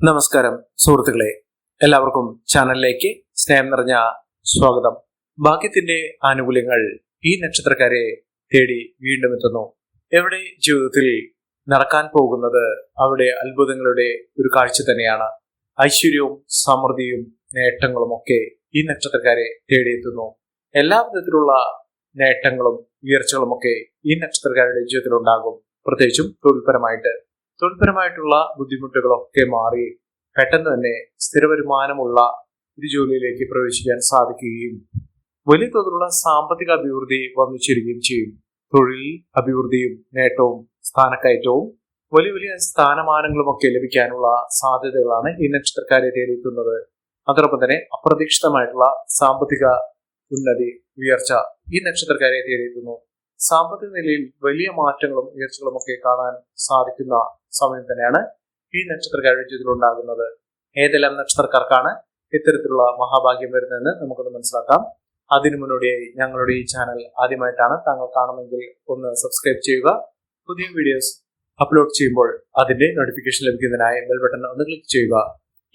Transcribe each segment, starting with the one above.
നമസ്കാരം സുഹൃത്തുക്കളെ, എല്ലാവർക്കും ചാനലിലേക്ക് സ്നേഹം നിറഞ്ഞ സ്വാഗതം. ഭാഗ്യത്തിന്റെ ആനുകൂല്യങ്ങൾ ഈ നക്ഷത്രക്കാരെ തേടി വീണ്ടും എത്തുന്നു. എവിടെ ജീവിതത്തിൽ നടക്കാൻ പോകുന്നത് അവിടെ അത്ഭുതങ്ങളുടെ ഒരു കാഴ്ച തന്നെയാണ്. ഐശ്വര്യവും സമൃദ്ധിയും നേട്ടങ്ങളും ഒക്കെ ഈ നക്ഷത്രക്കാരെ തേടിയെത്തുന്നു. എല്ലാ വിധത്തിലുള്ള നേട്ടങ്ങളും ഉയർച്ചകളും ഒക്കെ ഈ നക്ഷത്രക്കാരുടെ ജീവിതത്തിൽ ഉണ്ടാകും. പ്രത്യേകിച്ചും തൊഴിൽപരമായിട്ടുള്ള ബുദ്ധിമുട്ടുകളൊക്കെ മാറി പെട്ടെന്ന് തന്നെ സ്ഥിര വരുമാനമുള്ള ഒരു ജോലിയിലേക്ക് പ്രവേശിക്കാൻ സാധിക്കുകയും വലിയ തോതിലുള്ള സാമ്പത്തിക അഭിവൃദ്ധി വന്നു ചേരുകയും ചെയ്യും. തൊഴിൽ അഭിവൃദ്ധിയും നേട്ടവും സ്ഥാനക്കയറ്റവും വലിയ വലിയ സ്ഥാനമാനങ്ങളും ഒക്കെ ലഭിക്കാനുള്ള സാധ്യതകളാണ് ഈ നക്ഷത്രക്കാരെ തേടിയെത്തുന്നത്. അതോടൊപ്പം തന്നെ അപ്രതീക്ഷിതമായിട്ടുള്ള സാമ്പത്തിക ഉന്നതി ഉയർച്ച ഈ നക്ഷത്രക്കാരെ തേടിയെത്തുന്നു. സാമ്പത്തിക നിലയിൽ വലിയ മാറ്റങ്ങളും ഉയർച്ചകളും ഒക്കെ കാണാൻ സാധിക്കുന്ന സമയം തന്നെയാണ് ഈ നക്ഷത്രക്കാരുടെ ജീവിതത്തിൽ ഉണ്ടാകുന്നത്. ഏതെല്ലാം നക്ഷത്രക്കാർക്കാണ് ഇത്തരത്തിലുള്ള മഹാഭാഗ്യം വരുന്നതെന്ന് നമുക്കൊന്ന് മനസ്സിലാക്കാം. അതിനു മുന്നോടിയായി ഞങ്ങളുടെ ഈ ചാനൽ ആദ്യമായിട്ടാണ് താങ്കൾ കാണുമെങ്കിൽ ഒന്ന് സബ്സ്ക്രൈബ് ചെയ്യുക. പുതിയ വീഡിയോസ് അപ്ലോഡ് ചെയ്യുമ്പോൾ അതിന്റെ നോട്ടിഫിക്കേഷൻ ലഭിക്കുന്നതിനായി ബെൽ ബട്ടൺ ഒന്ന് ക്ലിക്ക് ചെയ്യുക.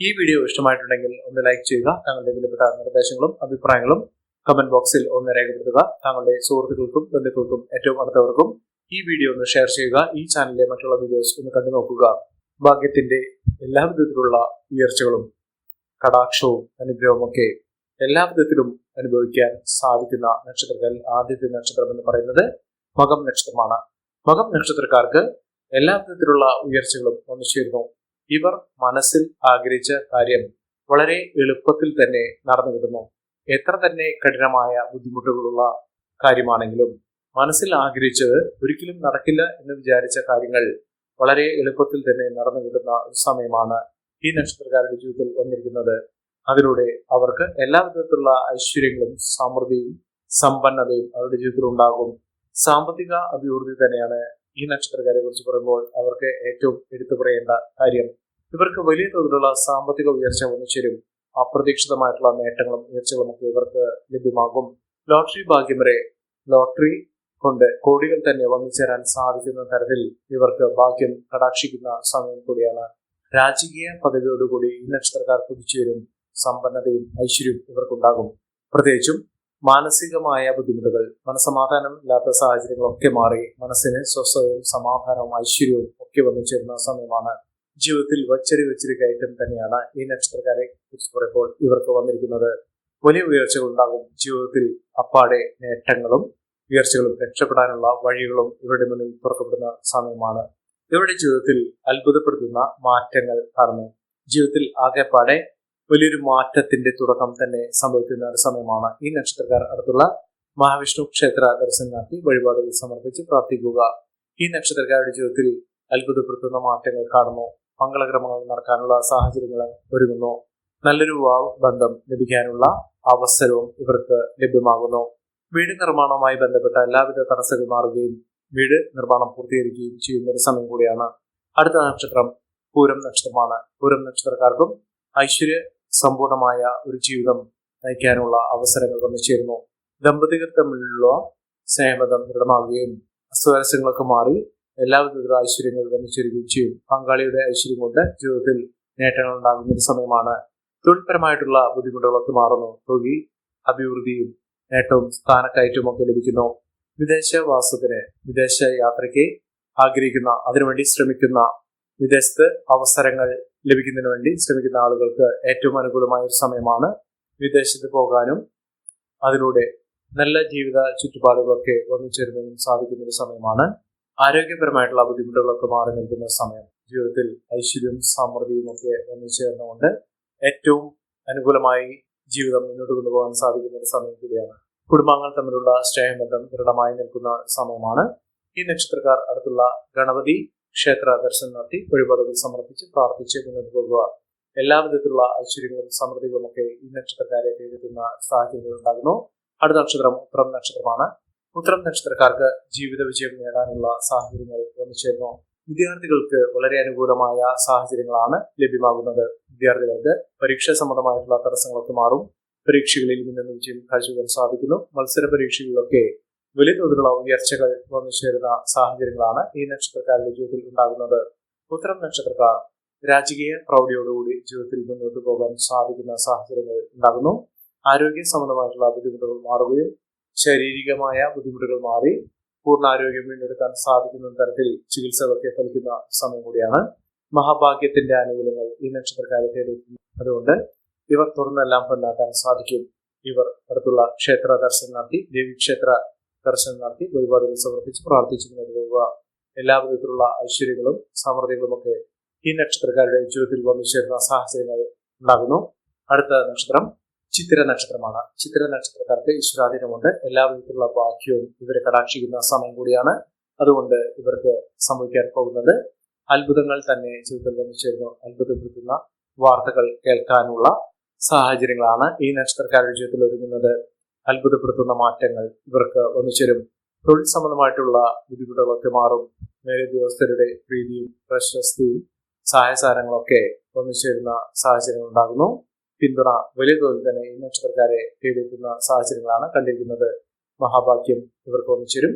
ഈ വീഡിയോ ഇഷ്ടമായിട്ടുണ്ടെങ്കിൽ ഒന്ന് ലൈക്ക് ചെയ്യുക. താങ്കളുടെ വിലപ്പെട്ട നിർദ്ദേശങ്ങളും അഭിപ്രായങ്ങളും കമന്റ് ബോക്സിൽ ഒന്ന് രേഖപ്പെടുത്തുക. താങ്കളുടെ സുഹൃത്തുക്കൾക്കും ബന്ധുക്കൾക്കും ഏറ്റവും അടുത്തവർക്കും ഈ വീഡിയോ ഒന്ന് ഷെയർ ചെയ്യുക. ഈ ചാനലിലെ മറ്റുള്ള വീഡിയോസ് ഒന്ന് കണ്ടു നോക്കുക. ഭാഗ്യത്തിന്റെ എല്ലാ വിധത്തിലുള്ള ഉയർച്ചകളും കടാക്ഷവും അനുഗ്രഹവും ഒക്കെ എല്ലാ വിധത്തിലും അനുഭവിക്കാൻ സാധിക്കുന്ന നക്ഷത്രങ്ങൾ ആദ്യത്തെ നക്ഷത്രം എന്ന് പറയുന്നത് മകം നക്ഷത്രമാണ്. മകം നക്ഷത്രക്കാർക്ക് എല്ലാ വിധത്തിലുള്ള ഉയർച്ചകളും വന്നു ചേരുന്നു. ഇവർ മനസ്സിൽ ആഗ്രഹിച്ച കാര്യം വളരെ എളുപ്പത്തിൽ തന്നെ നടന്നു കിട്ടുന്നു. എത്ര തന്നെ കഠിനമായ ബുദ്ധിമുട്ടുകളുള്ള കാര്യമാണെങ്കിലും മനസ്സിൽ ആഗ്രഹിച്ചത് ഒരിക്കലും നടക്കില്ല എന്ന് വിചാരിച്ച കാര്യങ്ങൾ വളരെ എളുപ്പത്തിൽ തന്നെ നടന്നു കിട്ടുന്ന ഒരു സമയമാണ് ഈ നക്ഷത്രക്കാരുടെ ജീവിതത്തിൽ വന്നിരിക്കുന്നത്. അതിലൂടെ അവർക്ക് എല്ലാ വിധത്തിലുള്ള ഐശ്വര്യങ്ങളും സമൃദ്ധിയും സമ്പന്നതയും അവരുടെ ജീവിതത്തിൽ ഉണ്ടാകും. സാമ്പത്തിക അഭിവൃദ്ധി തന്നെയാണ് ഈ നക്ഷത്രക്കാരെ കുറിച്ച് പറയുമ്പോൾ അവർക്ക് ഏറ്റവും എടുത്തു പറയേണ്ട കാര്യം. ഇവർക്ക് വലിയ തോതിലുള്ള സാമ്പത്തിക ഉയർച്ച വന്നു ചേരും. അപ്രതീക്ഷിതമായിട്ടുള്ള നേട്ടങ്ങളും ഉയർച്ചകളും ഒക്കെ ഇവർക്ക് ലഭ്യമാകും. ലോട്ടറി ഭാഗ്യം വരെ ലോട്ടറി കൊണ്ട് കോടികൾ തന്നെ വന്നു ചേരാൻ സാധിക്കുന്ന തരത്തിൽ ഇവർക്ക് ഭാഗ്യം കടാക്ഷിക്കുന്ന സമയം കൂടിയാണ്. രാജകീയ പദവിയോടുകൂടി ഈ നക്ഷത്രക്കാർ കുതിച്ചുവരും. സമ്പന്നതയും ഐശ്വര്യവും ഇവർക്കുണ്ടാകും. പ്രത്യേകിച്ചും മാനസികമായ ബുദ്ധിമുട്ടുകൾ, മനസ്സമാധാനം ഇല്ലാത്ത സാഹചര്യങ്ങളൊക്കെ മാറി മനസ്സിന് സ്വസ്ഥതയും സമാധാനവും ഐശ്വര്യവും ഒക്കെ വന്നു ചേരുന്ന സമയമാണ്. ജീവിതത്തിൽ വച്ചരി കയറ്റം തന്നെയാണ് ഈ നക്ഷത്രക്കാരെ കുറിച്ച് പറയുമ്പോൾ ഇവർക്ക് വന്നിരിക്കുന്നത്. വലിയ ഉയർച്ചകൾ ഉണ്ടാകും. ജീവിതത്തിൽ അപ്പാടെ നേട്ടങ്ങളും ഉയർച്ചകളും രക്ഷപ്പെടാനുള്ള വഴികളും ഇവരുടെ മുന്നിൽ തുറക്കപ്പെടുന്ന സമയമാണ്. ഇവരുടെ ജീവിതത്തിൽ അത്ഭുതപ്പെടുത്തുന്ന മാറ്റങ്ങൾ കാണുന്നു. ജീവിതത്തിൽ ആകെപ്പാടെ വലിയൊരു മാറ്റത്തിന്റെ തുടക്കം തന്നെ സംഭവിക്കുന്ന ഒരു സമയമാണ്. ഈ നക്ഷത്രക്കാർ അടുത്തുള്ള മഹാവിഷ്ണു ക്ഷേത്ര ദർശനം നടത്തി വഴിപാടുകൾ സമർപ്പിച്ച് പ്രാർത്ഥിക്കുക. ഈ നക്ഷത്രക്കാരുടെ ജീവിതത്തിൽ അത്ഭുതപ്പെടുത്തുന്ന മാറ്റങ്ങൾ കാണുന്നു. മംഗളകർമ്മങ്ങൾ നടക്കാനുള്ള സാഹചര്യങ്ങൾ ഒരുങ്ങുന്നു. നല്ലൊരു വിവാഹ ബന്ധം ലഭിക്കാനുള്ള അവസരവും ഇവർക്ക് ലഭ്യമാകുന്നു. വീട് നിർമ്മാണവുമായി ബന്ധപ്പെട്ട എല്ലാവിധ തടസ്സങ്ങൾ മാറുകയും വീട് നിർമ്മാണം പൂർത്തീകരിക്കുകയും ചെയ്യുന്ന ഒരു സമയം കൂടിയാണ്. അടുത്ത നക്ഷത്രം പൂരം നക്ഷത്രമാണ്. പൂരം നക്ഷത്രക്കാർക്കും ഐശ്വര്യ സമ്പൂർണമായ ഒരു ജീവിതം നയിക്കാനുള്ള അവസരങ്ങൾ വന്നു ചേരുന്നു. ദമ്പതികൾ തമ്മിലുള്ള സ്നേഹബന്ധം ദൃഢമാകുകയും അസ്വാരസ്യങ്ങളൊക്കെ മാറി എല്ലാവിധത്തിലുള്ള ഐശ്വര്യങ്ങൾ വന്നു ചേരുകയും ചെയ്യും. പങ്കാളിയുടെ ഐശ്വര്യം കൊണ്ട് ജീവിതത്തിൽ നേട്ടങ്ങൾ ഉണ്ടാകുന്ന ഒരു സമയമാണ്. തൊഴിൽപരമായിട്ടുള്ള ബുദ്ധിമുട്ടുകളൊക്കെ മാറുന്നു. തൊഴിൽ അഭിവൃദ്ധിയും നേട്ടവും സ്ഥാനക്കയറ്റവും ഒക്കെ ലഭിക്കുന്നു. വിദേശവാസത്തിന്, വിദേശ യാത്രയ്ക്ക് ആഗ്രഹിക്കുന്ന, അതിനുവേണ്ടി ശ്രമിക്കുന്ന, വിദേശത്ത് അവസരങ്ങൾ ലഭിക്കുന്നതിന് വേണ്ടി ശ്രമിക്കുന്ന ആളുകൾക്ക് ഏറ്റവും അനുകൂലമായ ഒരു സമയമാണ്. വിദേശത്ത് പോകാനും അതിലൂടെ നല്ല ജീവിത ചുറ്റുപാടുകളൊക്കെ വന്നു ചേരുന്നതിനും സാധിക്കുന്ന ഒരു സമയമാണ്. ആരോഗ്യപരമായിട്ടുള്ള ബുദ്ധിമുട്ടുകളൊക്കെ മാറി നിൽക്കുന്ന സമയം. ജീവിതത്തിൽ ഐശ്വര്യവും സമൃദ്ധിയും ഒക്കെ വന്നു ചേർന്നുകൊണ്ട് ഏറ്റവും അനുകൂലമായി ജീവിതം മുന്നോട്ട് കൊണ്ടുപോകാൻ സാധിക്കുന്ന ഒരു സമയം കൂടിയാണ്. കുടുംബാംഗങ്ങൾ തമ്മിലുള്ള സ്നേഹബന്ധം ദൃഢമായി നിൽക്കുന്ന സമയമാണ്. ഈ നക്ഷത്രക്കാർ അടുത്തുള്ള ഗണപതി ക്ഷേത്ര ദർശനം നടത്തി വഴിപാടുകൾ സമർപ്പിച്ച് പ്രാർത്ഥിച്ച് മുന്നോട്ട് പോകുക. എല്ലാ വിധത്തിലുള്ള ഐശ്വര്യങ്ങളും സമൃദ്ധികളും ഒക്കെ ഈ നക്ഷത്രക്കാരെ തേടിയെത്തുന്ന സാഹചര്യങ്ങൾ ഉണ്ടാകുന്നു. അടുത്ത നക്ഷത്രം ഉത്രം നക്ഷത്രമാണ്. ഉത്രം നക്ഷത്രക്കാർക്ക് ജീവിത വിജയം നേടാനുള്ള സാഹചര്യങ്ങൾ വന്നു ചേർന്നു. വിദ്യാർത്ഥികൾക്ക് വളരെ അനുകൂലമായ സാഹചര്യങ്ങളാണ് ലഭ്യമാകുന്നത്. വിദ്യാർത്ഥികൾക്ക് പരീക്ഷാ സംബന്ധമായിട്ടുള്ള തടസ്സങ്ങളൊക്കെ മാറും. പരീക്ഷകളിൽ മിന്നുന്ന വിജയം കാഴ്ചവെക്കാൻ സാധിക്കുന്നു. മത്സര പരീക്ഷകളിലൊക്കെ വലിയ തോതിലുള്ള ഉയർച്ചകൾ വന്നു ചേരുന്ന സാഹചര്യങ്ങളാണ് ഈ നക്ഷത്രക്കാരുടെ ജീവിതത്തിൽ ഉണ്ടാകുന്നത്. ഉത്തരം നക്ഷത്രക്കാർ രാജകീയ പ്രൗഢിയോടുകൂടി ജീവിതത്തിൽ മുന്നോട്ട് പോകാൻ സാധിക്കുന്ന സാഹചര്യങ്ങൾ ഉണ്ടാകുന്നു. ആരോഗ്യ സംബന്ധമായിട്ടുള്ള ബുദ്ധിമുട്ടുകൾ മാറുകയും ശാരീരികമായ ബുദ്ധിമുട്ടുകൾ മാറി പൂർണ്ണ ആരോഗ്യം വീണ്ടെടുക്കാൻ സാധിക്കുന്ന തരത്തിൽ ചികിത്സകളൊക്കെ ഫലിക്കുന്ന സമയം കൂടിയാണ്. മഹാഭാഗ്യത്തിന്റെ ആനുകൂല്യങ്ങൾ ഈ നക്ഷത്രക്കാരെ തേടിയെത്തുന്നു. അതുകൊണ്ട് ഇവർ തുറന്നെല്ലാം പൊന്നാക്കാൻ സാധിക്കും. ഇവർ അടുത്തുള്ള ക്ഷേത്ര ദർശനം നടത്തി, ദേവീക്ഷേത്ര ദർശനം നടത്തി, വഴിപാടുകൾ സമർപ്പിച്ച് പ്രാർത്ഥിച്ചു മുന്നോട്ട് പോകുക. എല്ലാ വിധത്തിലുള്ള ഐശ്വര്യങ്ങളും സമൃദ്ധികളും ഒക്കെ ഈ നക്ഷത്രക്കാരുടെ ജീവിതത്തിൽ വന്നു ചേരുന്ന സാഹചര്യങ്ങൾ ഉണ്ടാകുന്നു. അടുത്ത നക്ഷത്രം ചിത്തിര നക്ഷത്രമാണ്. ചിത്തിര നക്ഷത്രക്കാർക്ക് ഈശ്വരാധീനമുണ്ട്. എല്ലാ വിധത്തിലുള്ള ഭാഗ്യവും ഇവരെ കടാക്ഷിക്കുന്ന സമയം കൂടിയാണ്. അതുകൊണ്ട് ഇവർക്ക് സംഭവിക്കാൻ പോകുന്നത് അത്ഭുതങ്ങൾ തന്നെ ജീവിതത്തിൽ വന്നു ചേരുന്നു. അത്ഭുതപ്പെടുത്തുന്ന വാർത്തകൾ കേൾക്കാനുള്ള സാഹചര്യങ്ങളാണ് ഈ നക്ഷത്രക്കാരുടെ ജീവിതത്തിൽ ഒരുങ്ങുന്നത്. അത്ഭുതപ്പെടുത്തുന്ന മാറ്റങ്ങൾ ഇവർക്ക് വന്നു ചേരും. തൊഴിൽ സംബന്ധമായിട്ടുള്ള ബുദ്ധിമുട്ടുകളൊക്കെ മാറും. മേലുദ്യോഗസ്ഥരുടെ പ്രീതിയും പ്രശസ്തിയും സഹായസാരങ്ങളൊക്കെ വന്നു ചേരുന്ന സാഹചര്യങ്ങൾ ഉണ്ടാകുന്നു. പിന്തുണ വലിയ തോതിൽ തന്നെ ഈ നക്ഷത്രക്കാരെ തേടിയെത്തുന്ന സാഹചര്യങ്ങളാണ് കണ്ടിരിക്കുന്നത്. മഹാഭാഗ്യം ഇവർക്ക് വന്നു ചേരും.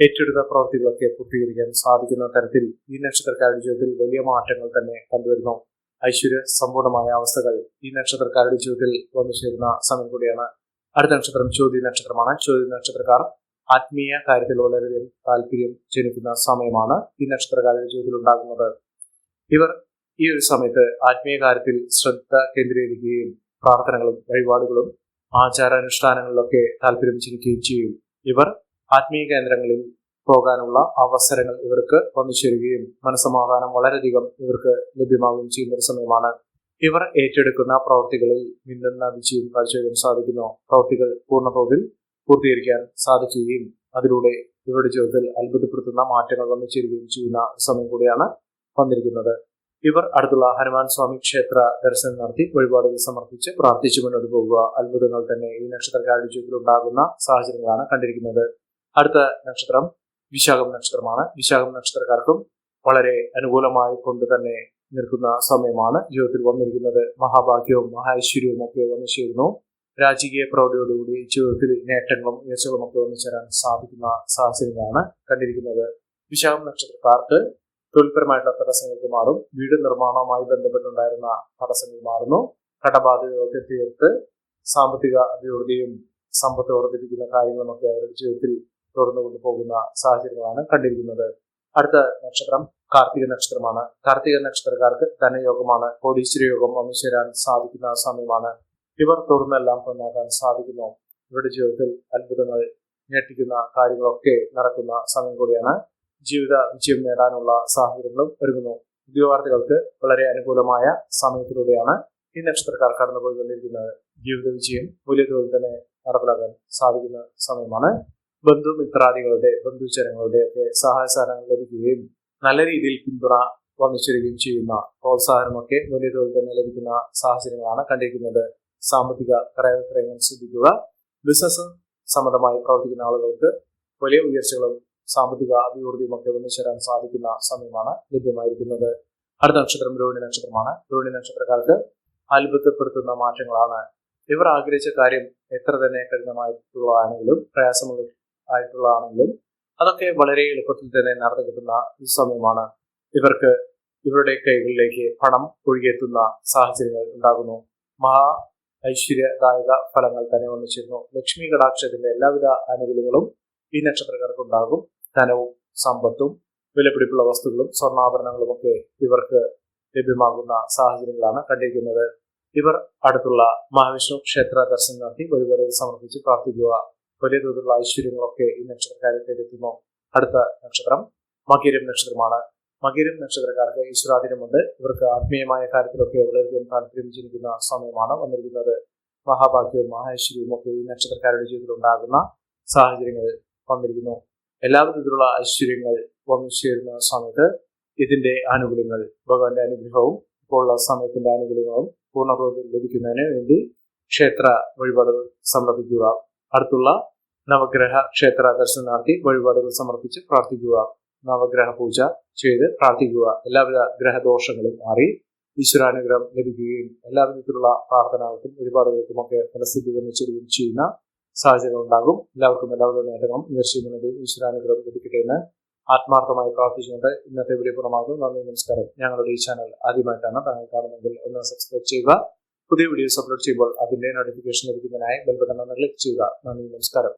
ഏറ്റെടുത്ത പ്രവൃത്തികളൊക്കെ പൂർത്തീകരിക്കാൻ സാധിക്കുന്ന തരത്തിൽ ഈ നക്ഷത്രക്കാരുടെ ജീവിതത്തിൽ വലിയ മാറ്റങ്ങൾ തന്നെ കണ്ടുവരുന്നു. ഐശ്വര്യ സമ്പൂർണമായ അവസ്ഥകൾ ഈ നക്ഷത്രക്കാരുടെ ജീവിതത്തിൽ വന്നു ചേരുന്ന സമയം കൂടിയാണ്. അടുത്ത നക്ഷത്രം ചോദ്യ നക്ഷത്രമാണ്. ചോദ്യ നക്ഷത്രക്കാർ ആത്മീയ കാര്യത്തിൽ വളരെയധികം താല്പര്യം ജനിക്കുന്ന സമയമാണ് ഈ നക്ഷത്രക്കാരുടെ ജീവിതത്തിൽ ഉണ്ടാകുന്നത്. ഇവർ ഈ ഒരു സമയത്ത് ആത്മീയ കാര്യത്തിൽ ശ്രദ്ധ കേന്ദ്രീകരിക്കുകയും പ്രാർത്ഥനകളും വഴിപാടുകളും ആചാരാനുഷ്ഠാനങ്ങളിലൊക്കെ താല്പര്യം ജനിക്കുകയും ചെയ്യും. ഇവർ ആത്മീയ കേന്ദ്രങ്ങളിൽ പോകാനുള്ള അവസരങ്ങൾ ഇവർക്ക് വന്നു ചേരുകയും മനസ്സമാധാനം വളരെയധികം ഇവർക്ക് ലഭ്യമാവുകയും ചെയ്യുന്ന ഒരു സമയമാണ്. ഇവർ ഏറ്റെടുക്കുന്ന പ്രവൃത്തികളിൽ മിന്നുന്ന വിജയം കാഴ്ചവെക്കാൻ സാധിക്കുന്നു. പ്രവൃത്തികൾ പൂർണ്ണതോതിൽ പൂർത്തീകരിക്കാൻ സാധിക്കുകയും അതിലൂടെ ഇവരുടെ ജീവിതത്തിൽ അത്ഭുതപ്പെടുത്തുന്ന മാറ്റങ്ങൾ വന്നു ചേരുകയും ചെയ്യുന്ന സമയം കൂടിയാണ് വന്നിരിക്കുന്നത്. ഇവർ അടുത്തുള്ള ഹനുമാൻ സ്വാമി ക്ഷേത്ര ദർശനം നടത്തി വഴിപാടുകൾ സമർപ്പിച്ച് പ്രാർത്ഥിച്ചു മുന്നോട്ട് പോകുക. അത്ഭുതങ്ങൾ തന്നെ ഈ നക്ഷത്രക്കാരുടെ ജീവിതത്തിൽ ഉണ്ടാകുന്ന സാഹചര്യങ്ങളാണ് കണ്ടിരിക്കുന്നത്. അടുത്ത നക്ഷത്രം വിശാഖം നക്ഷത്രമാണ്. വിശാഖം നക്ഷത്രക്കാർക്കും വളരെ അനുകൂലമായി കൊണ്ട് തന്നെ നിൽക്കുന്ന സമയമാണ് ജീവിതത്തിൽ വന്നിരിക്കുന്നത്. മഹാഭാഗ്യവും മഹാഐശ്വര്യവും ഒക്കെ വന്നു ചേരുന്നു. രാജകീയ പ്രൗഢിയോടുകൂടി ജീവിതത്തിൽ നേട്ടങ്ങളും ഉയർച്ചകളും ഒക്കെ വന്നു ചേരാൻ സാധിക്കുന്ന സാഹചര്യങ്ങളാണ് കണ്ടിരിക്കുന്നത്. വിശാഖം നക്ഷത്രക്കാർക്ക് തൊഴിൽപരമായിട്ടുള്ള തടസ്സങ്ങൾക്ക് മാറും. വീട് നിർമ്മാണവുമായി ബന്ധപ്പെട്ടുണ്ടായിരുന്ന തടസ്സങ്ങൾ മാറുന്നു. കടബാധ്യതകളൊക്കെ തീർത്ത് സാമ്പത്തിക അഭിവൃദ്ധിയും സമ്പത്ത് വർദ്ധിപ്പിക്കുന്ന കാര്യങ്ങളുമൊക്കെ അവരുടെ ജീവിതത്തിൽ തുടർന്നു കൊണ്ടുപോകുന്ന സാഹചര്യങ്ങളാണ് കണ്ടിരിക്കുന്നത്. അടുത്ത നക്ഷത്രം കാർത്തിക നക്ഷത്രമാണ്. കാർത്തിക നക്ഷത്രക്കാർക്ക് ധനയോഗമാണ്. കോടീശ്വര യോഗം വന്നു ചേരാൻ സാധിക്കുന്ന സമയമാണ്. ഇവർ തുറന്നെല്ലാം പൊന്നാക്കാൻ സാധിക്കുന്നു. ഇവരുടെ ജീവിതത്തിൽ അത്ഭുതങ്ങൾ ഞെട്ടിക്കുന്ന കാര്യങ്ങളൊക്കെ നടക്കുന്ന സമയം കൂടിയാണ്. ജീവിത വിജയം നേടാനുള്ള സാഹചര്യങ്ങളും ഒരുങ്ങുന്നു. ഉദ്യോഗാർത്ഥികൾക്ക് വളരെ അനുകൂലമായ സമയത്തിലൂടെയാണ് ഈ നക്ഷത്രക്കാർ കടന്നുപോയിക്കൊണ്ടിരിക്കുന്നത്. ജീവിത വിജയം വലിയ തോതിൽ തന്നെ നടപ്പിലാക്കാൻ സാധിക്കുന്ന സമയമാണ്. ബന്ധുമിത്രാദികളുടെ ബന്ധുജനങ്ങളുടെ ഒക്കെ സഹായസഹകരണങ്ങൾ ലഭിക്കുകയും നല്ല രീതിയിൽ പിന്തുണ വന്നു ചേരുകയും ചെയ്യുന്ന പ്രോത്സാഹനമൊക്കെ വലിയ തോതിൽ തന്നെ ലഭിക്കുന്ന സാഹചര്യങ്ങളാണ് കണ്ടിരിക്കുന്നത്. സാമ്പത്തിക ക്രയവിക്രയങ്ങൾ ശ്രദ്ധിക്കുക. ബിസിനസ് സംബന്ധമായി പ്രവർത്തിക്കുന്ന ആളുകൾക്ക് വലിയ ഉയർച്ചകളും സാമ്പത്തിക അഭിവൃദ്ധിയും ഒക്കെ വന്നു ചേരാൻ സാധിക്കുന്ന സമയമാണ് ലഭ്യമായിരിക്കുന്നത്. അടുത്ത നക്ഷത്രം രോഹിണി നക്ഷത്രമാണ്. രോഹിണി നക്ഷത്രക്കാർക്ക് അത്ഭുതപ്പെടുത്തുന്ന മാറ്റങ്ങളാണ്. ഇവർ ആഗ്രഹിച്ച കാര്യം എത്ര തന്നെ കഠിനമായിട്ടുള്ളതാണെങ്കിലും പ്രയാസമായിട്ടുള്ളതാണെങ്കിലും അതൊക്കെ വളരെ എളുപ്പത്തിൽ തന്നെ നടന്നു കിട്ടുന്ന സമയമാണ്. ഇവർക്ക് ഇവരുടെ കൈകളിലേക്ക് പണം ഒഴുകിയെത്തുന്ന സാഹചര്യങ്ങൾ ഉണ്ടാകുന്നു. മഹാ ഐശ്വര്യദായക ഫലങ്ങൾ തന്നെ വന്നു ചേരുന്നു. ലക്ഷ്മി കടാക്ഷത്തിന്റെ എല്ലാവിധ ആനുകൂല്യങ്ങളും ഈ നക്ഷത്രക്കാർക്ക് ഉണ്ടാകും. ധനവും സമ്പത്തും വിലപിടിപ്പുള്ള വസ്തുക്കളും സ്വർണ്ണാഭരണങ്ങളും ഒക്കെ ഇവർക്ക് ലഭ്യമാകുന്ന സാഹചര്യങ്ങളാണ് കണ്ടിരിക്കുന്നത്. ഇവർ അടുത്തുള്ള മഹാവിഷ്ണു ക്ഷേത്ര ദർശനം നടത്തി വഴിപാടുകൾ സമർപ്പിച്ച് പ്രാർത്ഥിക്കുക. വലിയ തോതിലുള്ള ഐശ്വര്യങ്ങളൊക്കെ ഈ നക്ഷത്രക്കാരെ തേടിയെത്തുന്നു. അടുത്ത നക്ഷത്രം മകീരം നക്ഷത്രമാണ്. മകീരം നക്ഷത്രക്കാർക്ക് ഈശ്വരാധീനമുണ്ട്. ഇവർക്ക് ആത്മീയമായ കാര്യത്തിലൊക്കെ വളരെയധികം താല്പര്യം ജനിക്കുന്ന സമയമാണ് വന്നിരിക്കുന്നത്. മഹാഭാഗ്യവും മഹാഐശ്വര്യവും ഒക്കെ ഈ നക്ഷത്രക്കാരുടെ ജീവിതത്തിൽ ഉണ്ടാകുന്ന സാഹചര്യങ്ങൾ വന്നിരിക്കുന്നു. എല്ലാ വിധത്തിലുള്ള ഐശ്വര്യങ്ങൾ വന്നു ചേരുന്ന സമയത്ത് ഇതിന്റെ ആനുകൂല്യങ്ങൾ ഭഗവാന്റെ അനുഗ്രഹവും ഇപ്പോഴുള്ള സമയത്തിന്റെ ആനുകൂല്യങ്ങളും പൂർണ്ണതോതിൽ ലഭിക്കുന്നതിന് വേണ്ടി ക്ഷേത്ര വഴിപാടുകൾ സമർപ്പിക്കുക. അടുത്തുള്ള നവഗ്രഹ ക്ഷേത്ര ദർശനം നടത്തി വഴിപാടുകൾ സമർപ്പിച്ച് പ്രാർത്ഥിക്കുക. നവഗ്രഹ പൂജ ചെയ്ത് പ്രാർത്ഥിക്കുക. എല്ലാവിധ ഗ്രഹദോഷങ്ങളും മാറി ഈശ്വരാനുഗ്രഹം ലഭിക്കുകയും എല്ലാ വിധത്തിലുള്ള പ്രാർത്ഥനകൾക്കും വഴിപാടുകൾക്കുമൊക്കെ ഫലസിദ്ധി വന്നു ചേരുകയും ചെയ്യുന്ന സാഹചര്യം ഉണ്ടാകും. എല്ലാവർക്കും എല്ലാവിധ നേട്ടങ്ങളും ഉയർച്ചയും ഈശ്വരാനുഗ്രഹം ലഭിക്കട്ടെ എന്ന് ആത്മാർത്ഥമായി പ്രാർത്ഥിച്ചുകൊണ്ട് ഇന്നത്തെ വീഡിയോ പൂർണ്ണമാകുന്നു. നന്ദി, നമസ്കാരം. ഞങ്ങളുടെ ഈ ചാനൽ ആദ്യമായിട്ടാണ് താങ്കൾ കാണുന്നതെങ്കിൽ ഒന്ന് സബ്സ്ക്രൈബ് ചെയ്യുക. പുതിയ വീഡിയോസ് അപ്ലോഡ് ചെയ്യുമ്പോൾ അതിന്റെ നോട്ടിഫിക്കേഷൻ ലഭിക്കുന്നതിനായി ബെൽ ബട്ടൺ ഒന്ന് ക്ലിക്ക് ചെയ്യുക. നന്ദി, നമസ്കാരം.